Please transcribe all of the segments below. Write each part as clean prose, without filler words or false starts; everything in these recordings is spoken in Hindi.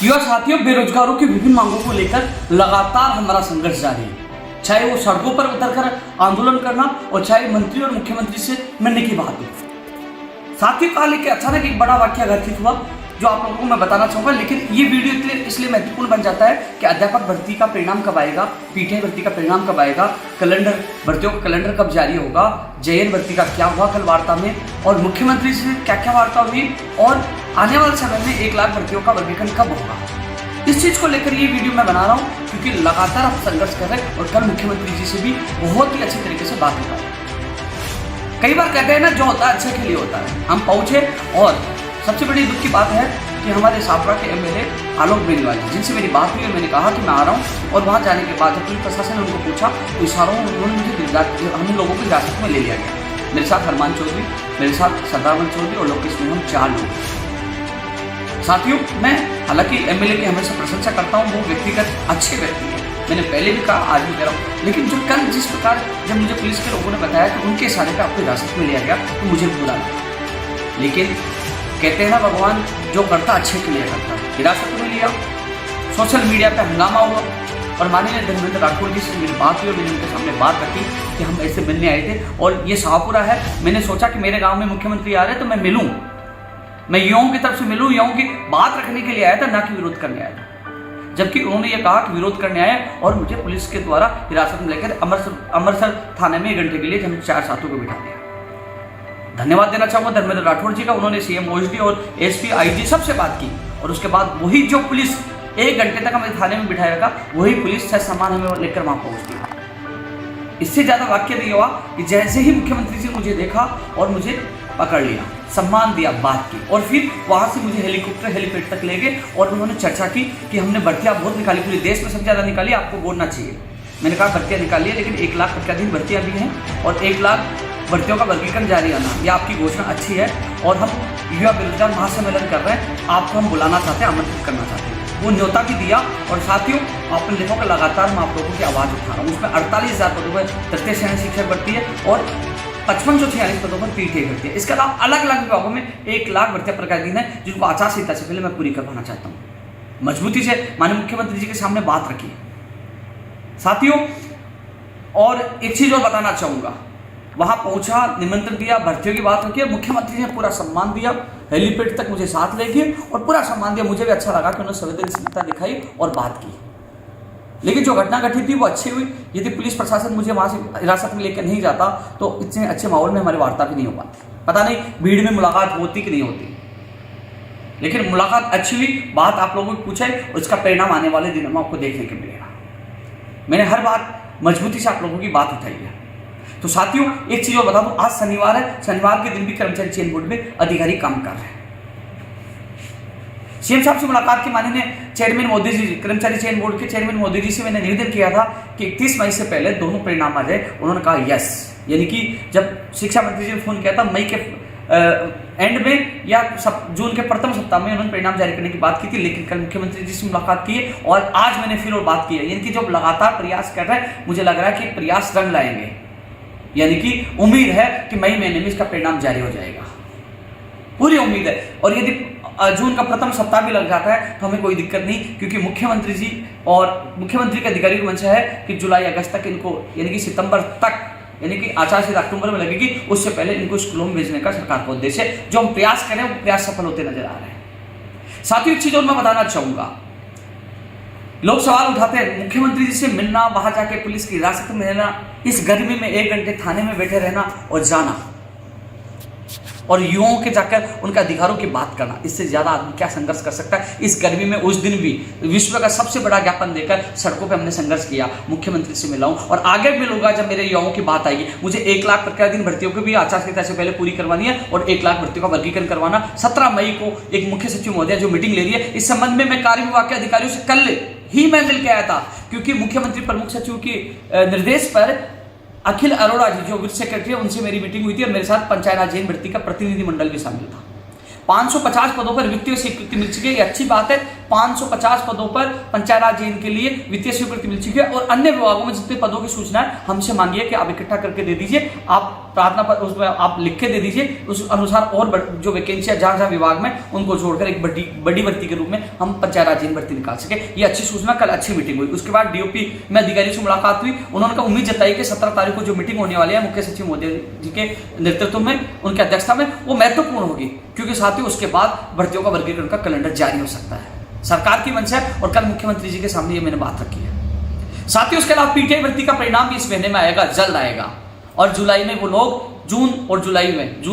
युवा साथियों, बेरोजगारों की विभिन्न मांगों को लेकर लगातार हमारा संघर्ष जारी है। चाहे वो सड़कों पर उतरकर आंदोलन करना और चाहे मंत्री और मुख्यमंत्री से मिलने की बात हो। साथ ही काल एक अचानक एक बड़ा वाक्य घटित हुआ जो आप लोगों को मैं बताना चाहूंगा। लेकिन ये वीडियो इसलिए महत्वपूर्ण बन जाता है कि अध्यापक भर्ती का परिणाम कब आएगा, पीटीआई भर्ती का परिणाम कब आएगा, कैलेंडर भर्तियों का कैलेंडर कब जारी होगा, जेएन भर्ती का क्या हुआ कल वार्ता में, और मुख्यमंत्री से क्या क्या वार्ता हुई, और आने वाले समय में 1 लाख भर्तियों का वर्गीकरण कब होगा। इस चीज को लेकर ये वीडियो मैं बना रहा हूँ क्योंकि लगातार आप संघर्ष कर रहे हैं और कल मुख्यमंत्री जी से भी बहुत ही अच्छी तरीके से बात हो पाई। कई बार कहते हैं ना, जो होता है अच्छे के लिए होता है। हम पहुंचे और सबसे बड़ी दुख की बात है कि हमारे सापड़ा के एमएलए आलोक बेनीवाल जी, जिनसे मेरी बात हुई और मैंने कहा कि मैं आ रहा हूँ, और वहाँ जाने के बाद जब पुलिस प्रशासन ने उनको पूछा तो इशारों में उन्होंने मुझे हम लोगों को हिरासत में ले लिया गया। मेरे साथ हरमान चौधरी, मेरे साथ सरदार चौधरी और लोकेश में, हम 4 लोग। साथियों, मैं हालांकि एमएलए की हमेशा प्रशंसा करता हूँ, वो व्यक्तिगत अच्छे व्यक्ति हैं, मैंने पहले भी कहा, आज भी कह रहा हूँ। लेकिन जो कल जिस प्रकार जब मुझे पुलिस के लोगों ने बताया कि उनके इशारे पर आपको हिरासत में लिया गया तो मुझे बुरा लगा। लेकिन कहते हैं ना, भगवान जो करता अच्छे के लिए करता है। हिरासत में लिया, सोशल मीडिया पे हंगामा हुआ, और माननीय धर्मेंद्र राठौड़ जी से मेरी बात हुई और मैंने उनके सामने बात रखी कि हम ऐसे मिलने आए थे और ये शाहपुरा है। मैंने सोचा कि मेरे गाँव में मुख्यमंत्री आ रहे तो मैं मिलूँ, मैं युवाओं की तरफ से मिलूँ, युवाओं की बात रखने के लिए आया था, ना कि विरोध करने आया था। जबकि उन्होंने ये कहा कि विरोध करने आए और मुझे पुलिस के द्वारा हिरासत में लेकर अमृतसर थाने में 1 घंटे के लिए हम 4 साथियों को बिठा दिया। धन्यवाद देना चाहूंगा धर्मेंद्र राठौड़ जी का। उन्होंने सीएम ओएसडी और एसपी आईजी सबसे बात की और उसके बाद वही जो पुलिस 1 घंटे तक हमें थाने में बिठाया था, वही पुलिस सह सामान हमें लेकर वहां पहुंच गई। इससे ज्यादा वाक्य नहीं हुआ कि जैसे ही मुख्यमंत्री जी मुझे देखा और मुझे पकड़ लिया, सम्मान दिया, बात की, और फिर वहां से मुझे हेलीपैड तक ले गए और उन्होंने चर्चा की कि हमने भर्तियां बहुत निकाली, पूरे देश में सबसे ज्यादा निकाली, आपको बोलना चाहिए। मैंने कहा भर्तियां निकाली है, लेकिन 1 लाख प्रतिदिन भर्तियां भी हैं और 1 लाख भर्तियों का वर्गीकरण जारी आना, यह आपकी घोषणा अच्छी है और हम युवा बेरोजगार महासम्मेलन कर रहे हैं, आपको हम बुलाना चाहते हैं, आमंत्रित करना चाहते हैं। वो न्योता भी दिया। और साथियों, आपने देखा कि लगातार मैं आप लोगों की आवाज़ उठा रहा हूँ। उसमें 48,000 पदों पर तृतीय श्रेणी शिक्षक भर्ती है और 5546 पदों पर पीटीआई भर्ती है। इसके अलावा अलग अलग विभागों में 1 लाख भर्तियां प्रतिदिन है, जिनको आचार संहिता से पहले मैं पूरी करवाना चाहता हूँ। मजबूती से माननीय मुख्यमंत्री जी के सामने बात रखी साथियों। और एक चीज और बताना चाहूंगा, वहां पहुंचा, निमंत्रण दिया, भर्तियों की बात रखी, मुख्यमंत्री ने पूरा सम्मान दिया, हेलीपैड तक मुझे साथ ले गए और पूरा सम्मान दिया। मुझे भी अच्छा लगा कि उन्होंने संवेदनशीलता दिखाई और बात की। लेकिन जो घटना घटित थी वो अच्छी हुई। यदि पुलिस प्रशासन मुझे वहां से हिरासत में लेकर नहीं जाता तो इतने अच्छे माहौल में हमारी वार्ता भी नहीं हो पाती। पता नहीं भीड़ में मुलाकात होती कि नहीं होती, लेकिन मुलाकात अच्छी हुई, बात आप लोगों को पूछे और इसका परिणाम आने वाले दिनों में आपको देखने को मिलेगा। मैंने हर बात मजबूती से आप लोगों की बात उठाई है। तो साथियों, एक चीज और बता दूं, आज शनिवार है, शनिवार के दिन भी कर्मचारी चयन बोर्ड में अधिकारी काम कर रहे हैं। सीएम साहब से मुलाकात की माननीय चेयरमैन मोदी जी, कर्मचारी चयन बोर्ड के चेयरमैन मोदी जी से मैंने निवेदन किया था कि 31 मई से पहले दोनों परिणाम आ जाए। उन्होंने कहा यस, यानी कि जब शिक्षा मंत्री जी ने फोन किया था मई के एंड में या जून के प्रथम सप्ताह में उन्होंने परिणाम जारी करने की बात की थी। लेकिन कल मुख्यमंत्री जी से मुलाकात की है और आज मैंने फिर और बात की है। यानी कि जो लगातार प्रयास कर रहे हैं, मुझे लग रहा है कि प्रयास रंग लाएंगे, यानी कि उम्मीद है कि मई महीने में इसका परिणाम जारी हो जाएगा, पूरी उम्मीद है। और यदि जून का प्रथम सप्ताह भी लग जाता है तो हमें कोई दिक्कत नहीं, क्योंकि मुख्यमंत्री जी और मुख्यमंत्री के अधिकारी की मंशा है कि जुलाई अगस्त तक इनको, यानी कि सितंबर तक, यानी कि आचार संहिता अक्टूबर में लगेगी, उससे पहले इनको स्कूलों में भेजने का सरकार का उद्देश्य है। जो हम प्रयास करें वो प्रयास सफल होते नजर आ रहे हैं। साथियों, एक चीज और मैं बताना चाहूंगा, लोग सवाल उठाते हैं मुख्यमंत्री जी से मिलना, वहां जाके पुलिस की हिरासत में रहना, इस गर्मी में 1 घंटे थाने में बैठे रहना और जाना और युवाओं के जाकर उनके अधिकारों की बात करना, इससे ज्यादा आदमी क्या संघर्ष कर सकता है। इस गर्मी में उस दिन भी विश्व का सबसे बड़ा ज्ञापन देकर सड़कों पे हमने संघर्ष किया, मुख्यमंत्री से मिला हूं और आगे भी मिलूंगा जब मेरे युवाओं की बात आएगी। मुझे 1 लाख प्रतिदिन भर्तियों को भी आचार संहिता से पहले पूरी करवानी है और 1 लाख भर्तियों का वर्गीकरण करवाना। 17 मई को एक मुख्य सचिव महोदय जो मीटिंग ले रही है, इस संबंध में मैं कार्य विभाग के अधिकारियों से कल ही मैं मिल के आया था, क्योंकि मुख्यमंत्री प्रमुख सचिव के निर्देश पर अखिल अरोड़ा जी जो वित्त सेक्रेटरी है, उनसे मेरी मीटिंग हुई थी और मेरे साथ पंचायत राज भर्ती का प्रतिनिधि मंडल भी शामिल था। 550 पदों पर वित्तीय स्वीकृति मिल चुकी है, ये अच्छी बात है। 550 पदों पर पंचायत राज के लिए वित्तीय स्वीकृति मिल चुकी है और अन्य विभागों में जितने पदों की सूचना है हमसे मांगिए कि आप इकट्ठा करके दे दीजिए, आप प्रार्थना पर उसमें आप लिख के दे दीजिए, उस अनुसार और जो वैकेंसियां जहां जहां विभाग में उनको जोड़कर एक बड़ी भर्ती के रूप में हम पंचायत राज भर्ती निकाल सके। ये अच्छी सूचना, कल अच्छी मीटिंग हुई। उसके बाद डीओपी में अधिकारियों से मुलाकात हुई, उन्होंने कहा उम्मीद जताई कि 17 तारीख को जो मीटिंग होने वाली है मुख्य सचिव मोदी जी के नेतृत्व में, उनकी अध्यक्षता में, वो महत्वपूर्ण होगी क्योंकि साथियों उसके बाद भर्तियों का वर्गीकरण का कैलेंडर जारी हो सकता है। सरकार की मंशा है और कल मुख्यमंत्री जी के सामने ये मैंने बात रखी है। साथियों उसके अलावा पीटीआई भर्ती का परिणाम भी इस महीने में आएगा, जल्द आएगा और जुलाई में वो लोग जून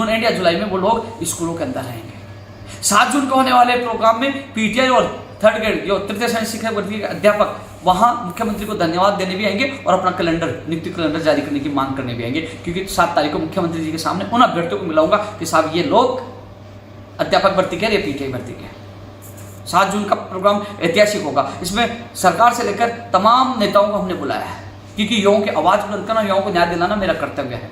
एंड या जुलाई में वो लोग स्कूलों के अंदर रहेंगे। 7 जून को होने वाले प्रोग्राम में पीटीआई और थर्ड ग्रेड जो तृतीय श्रेणी शिक्षक भर्ती के अध्यापक वहां मुख्यमंत्री को धन्यवाद देने भी आएंगे और अपना नियुक्ति कैलेंडर जारी करने की मांग करने भी आएंगे क्योंकि 7 तारीख को मुख्यमंत्री जी के सामने उन अभ्यर्थियों को मिलाऊंगा कि साहब ये लोग अध्यापक भर्ती के या पीटीआई भर्ती के। 7 जून का प्रोग्राम ऐतिहासिक होगा, इसमें सरकार से लेकर तमाम नेताओं को हमने बुलाया है क्योंकि युवाओं की आवाज बुलंद करना, युवाओं को न्याय दिलाना मेरा कर्तव्य है।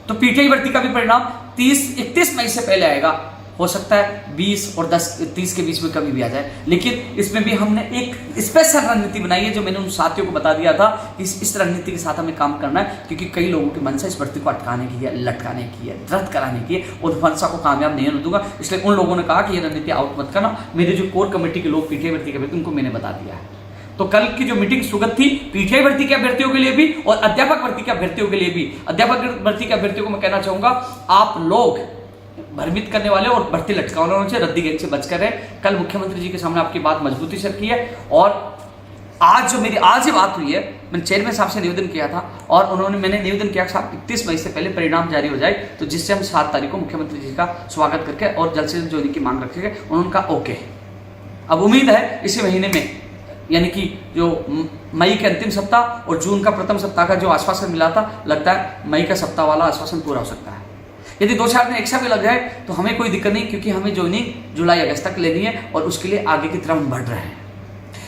तो पीटीआई भर्ती का भी परिणाम 31 मई से पहले आएगा, हो सकता है 20 और 30 के बीच में कभी भी आ जाए, लेकिन इसमें भी हमने एक स्पेशल रणनीति बनाई है जो मैंने उन साथियों को बता दिया था। इस रणनीति के साथ हमें काम करना है क्योंकि कई लोगों की मंशा इस भर्ती को अटकाने की है, लटकाने की है, रद्द कराने की है और मंशा को कामयाब नहीं होने दूंगा। इसलिए उन लोगों ने कहा कि ये रणनीति आउट मत करना। मेरे जो कोर कमेटी के लोग पीटीआई भर्ती के उनको मैंने बता दिया है। तो कल की जो मीटिंग सुगत थी पीटीआई भर्ती के अभ्यर्थियों के लिए भी और अध्यापक भर्ती के अभ्यर्थियों के लिए भी। अध्यापक भर्ती के अभ्यर्थियों को मैं कहना चाहूंगा आप लोग भ्रमित करने वाले और भर्ती लटकाने वालों से, रद्दी गैंग से बचकर रहे। कल मुख्यमंत्री जी के सामने आपकी बात मजबूती से रखी है और आज जो मेरी आज ही बात हुई है, मैंने चेयरमैन साहब से निवेदन किया था और मैंने निवेदन किया कि साहब 31 मई से पहले परिणाम जारी हो जाए तो जिससे हम 7 तारीख को मुख्यमंत्री जी का स्वागत करके और जल्द से जल्द जोड़ने की मांग रखेंगे। उन्होंने कहा ओके। अब उम्मीद है इसी महीने में यानी कि जो मई के अंतिम सप्ताह और जून का प्रथम सप्ताह का जो आश्वासन मिला था, लगता है मई का सप्ताह वाला आश्वासन पूरा हो सकता है। यदि 2-4 दिन एक्स्ट्रा भी लग जाए तो हमें कोई दिक्कत नहीं क्योंकि हमें ज्वाइनिंग जुलाई अगस्त तक लेनी है और उसके लिए आगे की तरफ हम बढ़ रहे हैं।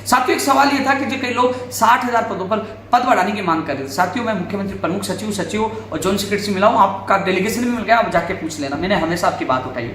साथियों एक सवाल ये था कि जो कई लोग 60,000 पदों पर पद बढ़ाने की मांग कर रहे थे। साथियों मैं मुख्यमंत्री प्रमुख सचिव और जॉइंट सेक्रेटरी से मिला हूं, आपका डेलीगेशन भी मिल गया, आप जाके पूछ लेना। मैंने हमेशा आपकी बात उठाई,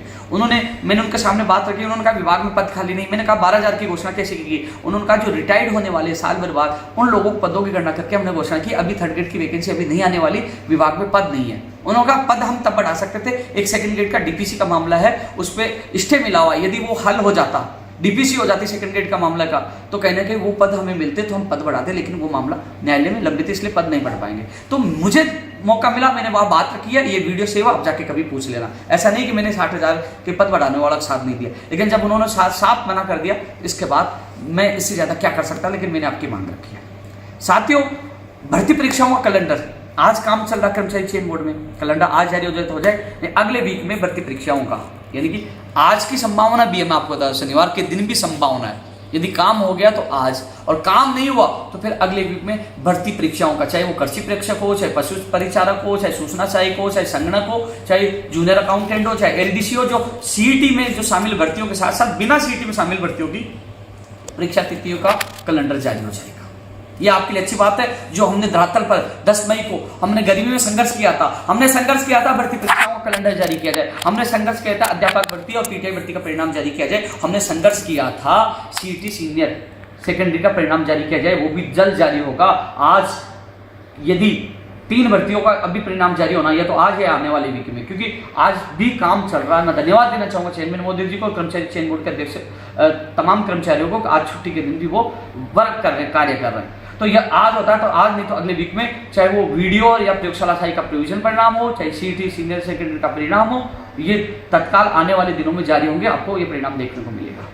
मैंने उनके सामने बात रखी। उन्होंने कहा विभाग में पद खाली नहीं। मैंने कहा 12,000 की घोषणा कैसे की? उन्होंने कहा जो रिटायर्ड होने वाले साल भर बाद उन लोगों को पदों की गणना करके हमने घोषणा की, अभी थर्ड ग्रेड की वैकेंसी अभी नहीं आने वाली, विभाग में पद नहीं है। उन्होंने कहा पद हम तब बढ़ा सकते थे, एक सेकंड ग्रेड का डीपीसी का मामला है, उस पर स्टे मिला हुआ, यदि वो हल हो जाता, डीपीसी हो जाती सेकंड ग्रेड का मामला का, तो कहने के वो पद हमें मिलते तो हम पद बढ़ाते, लेकिन वो मामला न्यायालय में लंबित है इसलिए पद नहीं बढ़ पाएंगे। तो मुझे मौका मिला, मैंने वहां बात रखी है, ये वीडियो सेव आप जाके कभी पूछ लेना। ऐसा नहीं कि मैंने 60,000 के पद बढ़ाने वाला साथ नहीं दिया, लेकिन जब उन्होंने साफ मना कर दिया, इसके बाद मैं इससे ज्यादा क्या कर सकता, लेकिन मैंने आपकी मांग रखी है। साथियों भर्ती परीक्षाओं का कैलेंडर आज काम चल रहा है कर्मचारी चयन बोर्ड में, कैलेंडर आज जारी हो जाए तो हो जाए, अगले वीक में भर्ती परीक्षाओं का, यानी कि आज की संभावना भी है, मैं आपको बता दूं शनिवार के दिन भी संभावना है। यदि काम हो गया तो आज, और काम नहीं हुआ तो फिर अगले वीक में भर्ती परीक्षाओं का, चाहे वो कृषि परीक्षक हो, चाहे पशु परिचारक हो, चाहे सूचना सहायक हो, चाहे संगणक हो, चाहे जूनियर अकाउंटेंट हो, चाहे एलडीसी हो, जो सीईटी में जो शामिल भर्तियों के साथ साथ बिना सीईटी में शामिल भर्तियों की परीक्षा तिथियों का कैलेंडर जारी हो जाएगा। यह आपके लिए अच्छी बात है। जो हमने धरातल पर 10 मई को हमने गर्मी में संघर्ष किया था, भर्ती परीक्षाओं का कैलेंडर जारी किया जाए, हमने संघर्ष किया था अध्यापक भर्ती और पीटीआई भर्ती का परिणाम जारी किया जाए, हमने संघर्ष किया था सीईटी सीनियर सेकेंडरी का परिणाम जारी किया जाए, वो भी जल्द जारी होगा। आज यदि 3 भर्तियों का अभी परिणाम जारी होना है तो आज है आने वाले वीक में, क्योंकि आज भी काम चल रहा है। मैं धन्यवाद देना चाहूंगा चेयरमैन मोदी जी को, कर्मचारी चयन बोर्ड के अध्यक्ष तमाम कर्मचारियों को, आज छुट्टी के दिन भी वो वर्क कर रहे हैं, कार्य कर रहे हैं। तो यह आज होता है तो आज, नहीं तो अगले वीक में, चाहे वो वीडियो या प्रयोगशाला सहायक का प्रोविजन परिणाम हो, चाहे सीईटी सीनियर सेकेंडरी का परिणाम हो, ये तत्काल आने वाले दिनों में जारी होंगे, आपको ये परिणाम देखने को मिलेगा।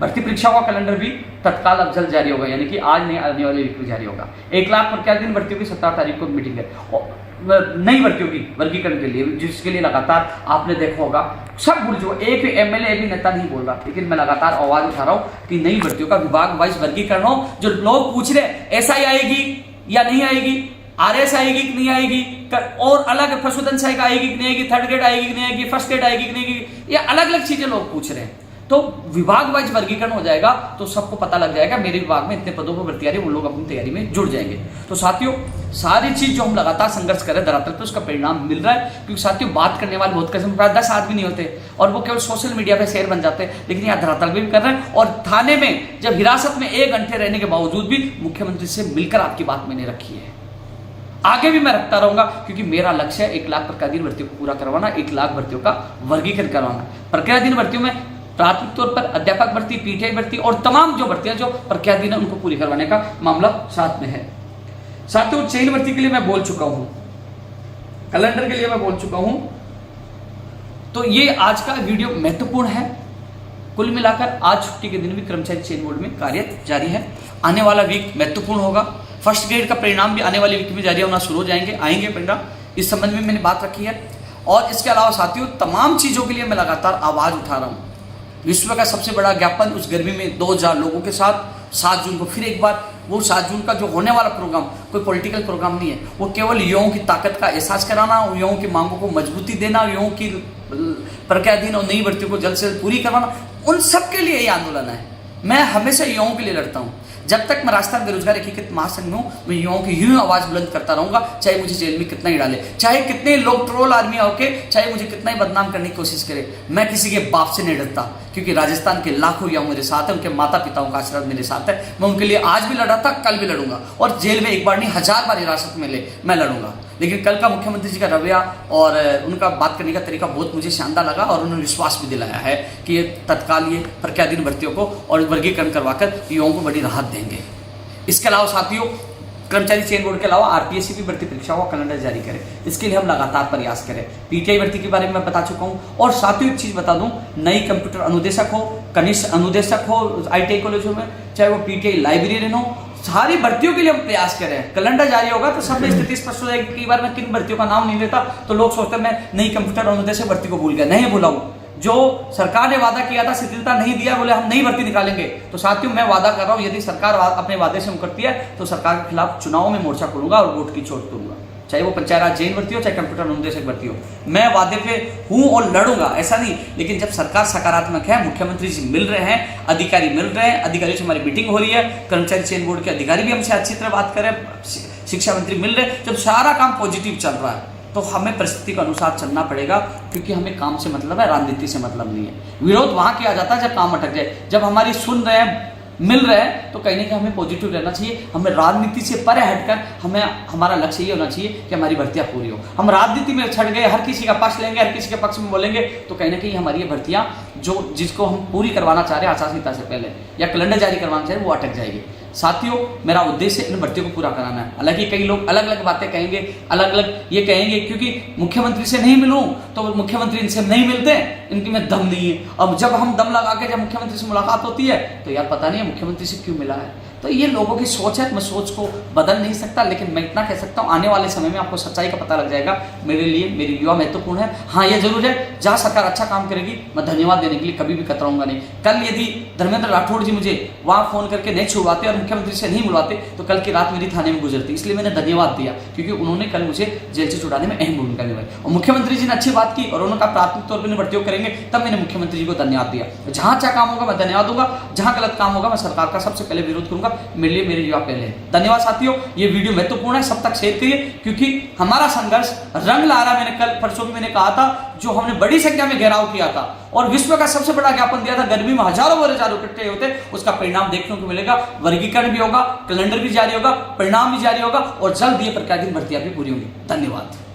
भर्ती परीक्षाओं का कैलेंडर भी तत्काल अब जल्द जारी होगा, यानी कि आज नहीं आने वाले वीक में जारी होगा। 1 लाख पर क्या दिन भर्तियों की 17 तारीख को मीटिंग है, नई भर्तियों की वर्गीकरण के लिए, जिसके लिए लगातार आपने देखा होगा सब बुर्जो, एक भी एमएलए भी नेता नहीं बोल रहा, लेकिन मैं लगातार आवाज उठा रहा हूं कि नई भर्तियों का विभाग वाइज वर्गीकरण हो। जो लोग पूछ रहे एसआई आएगी या नहीं आएगी, आरएस आएगी कि नहीं आएगी, और अलग पशुधन सहायक आएगी कि नहीं आएगी, थर्ड ग्रेड आएगी कि नहीं आएगी, फर्स्ट ग्रेड आएगी कि नहीं आएगी, ये अलग अलग चीजें लोग पूछ रहे हैं। तो विभाग वाइज वर्गीकरण हो जाएगा, तो सबको पता लग जाएगा मेरे विभाग में इतने पदों पर भर्ती आ रही है, वो लोग अपनी तैयारी में जुड़ जाएंगे। तो साथियों, सारी चीज जो हम लगातार संघर्ष कर रहे हैं धरातल पे, उसका परिणाम मिल रहा है। क्योंकि साथियों, बात करने वाले बहुत कम, 10 आदमी नहीं होते और वो केवल सोशल मीडिया पे शेयर बन जाते हैं, लेकिन यहाँ धरातल पे भी कर रहे हैं। और थाने में जब हिरासत में 1 घंटे रहने के बावजूद भी मुख्यमंत्री से मिलकर आपकी बात मैंने रखी है, आगे भी मैं रखता रहूंगा, क्योंकि मेरा लक्ष्य है 1 लाख प्रक्रियाधीन भर्तियों को पूरा करवाना, 1 लाख भर्तियों का वर्गीकरण करवाना। प्रक्रियाधीन भर्तियों में प्राथमिक तौर पर अध्यापक भर्ती, पीटीआई भर्ती और तमाम जो भर्तियां जो प्रक्रियाधीन है उनको पूरी करवाने का मामला साथ में है। साथियों, चयन भर्ती के लिए मैं बोल चुका हूं, कैलेंडर के लिए मैं बोल चुका हूं, तो ये आज का वीडियो महत्वपूर्ण है। कुल मिलाकर आज छुट्टी के दिन भी कर्मचारी चयन बोर्ड में कार्य जारी है। आने वाला वीक महत्वपूर्ण होगा। फर्स्ट ग्रेड का परिणाम भी आने वाले वीक में जारी होना शुरू हो आएंगे परिणाम, इस संबंध में मैंने बात रखी है। और इसके अलावा साथियों, तमाम चीजों के लिए मैं लगातार आवाज उठा रहा हूं। विश्व का सबसे बड़ा ज्ञापन उस गर्मी में 2000 लोगों के साथ 7 जून को फिर एक बार, वो 7 जून का जो होने वाला प्रोग्राम कोई पॉलिटिकल प्रोग्राम नहीं है, वो केवल युवाओं की ताकत का एहसास कराना, युवाओं की मांगों को मजबूती देना, युवाओं की प्रक्रियाधीन और नई भर्तियों को जल्द से जल्द पूरी करवाना, उन सब के लिए ये आंदोलन है। मैं हमेशा युवाओं के लिए लड़ता हूँ। जब तक मैं राजस्थान बेरोजगार एकीकृत महासंघ में हूँ, मैं युवाओं की यूं आवाज बुलंद करता रहूंगा, चाहे मुझे जेल में कितना ही डाले, चाहे कितने लोग ट्रोल आर्मी होके, चाहे मुझे कितना ही बदनाम करने की कोशिश करे। मैं किसी के बाप से नहीं डरता, क्योंकि राजस्थान के लाखों युवा मेरे साथ है, उनके माता पिताओं का आशीर्वाद मेरे साथ है। मैं उनके लिए आज भी लड़ा था, कल भी लड़ूंगा, और जेल में एक बार नहीं 1000 बार हिरासत में ले मैं लड़ूंगा। लेकिन कल का मुख्यमंत्री जी का रवैया और उनका बात करने का तरीका बहुत मुझे शानदार लगा, और उन्होंने विश्वास भी दिलाया है कि ये तत्काल ये प्रक्रियाधीन भर्तियों को और वर्गीकरण करवाकर युवाओं को बड़ी राहत देंगे। इसके अलावा साथियों, कर्मचारी चयन बोर्ड के अलावा आरपीएससी की भर्ती परीक्षाओं का कैलेंडर जारी करें, इसके लिए हम लगातार प्रयास करें। पीटीआई भर्ती के बारे में मैं बता चुका हूं। और साथियों, एक चीज बता दूं, नई कंप्यूटर अनुदेशक हो, कनिष्ठ अनुदेशक हो आईटीआई कॉलेजों में, चाहे वो पीटीआई लाइब्रेरियन हो, सारी भर्तियों के लिए हम प्रयास करें। कैलेंडर जारी होगा तो सब में स्थिति स्पष्ट हो जाएगी। कई बार मैं किन भर्तियों का नाम नहीं लेता तो लोग सोचते हैं मैं नई कंप्यूटर अनुदेशक भर्ती को भूल गया। नहीं भूला हूं, जो सरकार ने वादा किया था, शिथिलता नहीं दिया, बोले हम नई भर्ती निकालेंगे। तो साथियों, मैं वादा कर रहा हूं, यदि सरकार अपने वादे से मुकरती है तो सरकार के खिलाफ चुनाव में मोर्चा खोलूंगा और वोट की चोट दूंगा, चाहे वो पंचायत राज जैन भर्ती हो, चाहे कंप्यूटर अनुदेशक भर्ती हो। मैं वादे पे हूं और लड़ूंगा, ऐसा नहीं। लेकिन जब सरकार सकारात्मक है, मुख्यमंत्री जी मिल रहे हैं, अधिकारी मिल रहे हैं, अधिकारियों से हमारी मीटिंग हो रही है, कर्मचारी चयन बोर्ड के अधिकारी भी हमसे अच्छी तरह बात कर रहे हैं, शिक्षा मंत्री मिल रहे हैं, जब सारा काम पॉजिटिव चल रहा है तो हमें परिस्थिति के अनुसार चलना पड़ेगा, क्योंकि हमें काम से मतलब है, राजनीति से मतलब नहीं है। विरोध वहां किया जाता है जब काम अटक जाए। जब हमारी सुन रहे हैं, मिल रहे हैं, तो कहीं ना कहीं हमें पॉजिटिव रहना चाहिए। हमें राजनीति से परे हटकर हमारा लक्ष्य ये होना चाहिए कि हमारी भर्तियां पूरी हो। हम राजनीति में छट गए, हर किसी का पक्ष लेंगे, हर किसी के पक्ष में बोलेंगे, तो कहीं ना कहीं हमारी ये भर्तियां जिसको हम पूरी करवाना चाह रहे हैं आचार संहिता से पहले या कैलेंडर जारी करवाना चाह रहे हैं, वो अटक जाएगी। साथियों, मेरा उद्देश्य इन भर्तियों को पूरा कराना है। हालांकि कई लोग अलग अलग बातें कहेंगे, अलग अलग ये कहेंगे क्योंकि मुख्यमंत्री से नहीं मिलूं तो मुख्यमंत्री इनसे नहीं मिलते, इनकी में दम नहीं है। अब जब हम दम लगा के जब मुख्यमंत्री से मुलाकात होती है तो यार पता नहीं है मुख्यमंत्री से क्यों मिला है। तो ये लोगों की सोच है, मैं सोच को बदल नहीं सकता, लेकिन मैं इतना कह सकता हूँ, आने वाले समय में आपको सच्चाई का पता लग जाएगा। मेरे लिए मेरी युवा महत्वपूर्ण है। हाँ, ये जरूर है, जहाँ सरकार अच्छा काम करेगी मैं धन्यवाद देने के लिए कभी भी कतराऊंगा नहीं। कल यदि धर्मेंद्र राठौड़ जी मुझे वहां फोन करके नहीं छुड़वाते और मुख्यमंत्री से नहीं बुलाते तो कल की रात मेरी थाने में गुजरती। इसलिए मैंने धन्यवाद दिया, क्योंकि उन्होंने कल मुझे जेल से छुड़ाने में अहम भूमिका निभाई। और मुख्यमंत्री जी ने अच्छी बात की और उन्होंने कहा प्राथमिक तौर पर भर्तियों करेंगे, तब मैंने मुख्यमंत्री जी को धन्यवाद दिया। जहां अच्छा काम होगा मैं धन्यवाद दूंगा, जहां गलत काम होगा मैं सरकार का सबसे पहले विरोध करूंगा। मेरे लिए मेरे युवा पहले। धन्यवाद साथियों, ये वीडियो महत्वपूर्ण है, सब तक शेयर करिए, क्योंकि हमारा संघर्ष रंग ला रहा। मैंने कल परसों भी मैंने कहा था, जो हमने बड़ी संख्या में घेराव किया था और विश्व का सबसे बड़ा ज्ञापन दिया था, गर्मी में हजारों बेरोजगार इकट्ठे होते, उसका परिणाम देखने को मिलेगा। वर्गीकरण भी होगा, कैलेंडर भी जारी होगा, परिणाम भी जारी होगा और जल्द ये प्रक्रियाधीन भर्तियां भी पूरी होंगी। धन्यवाद।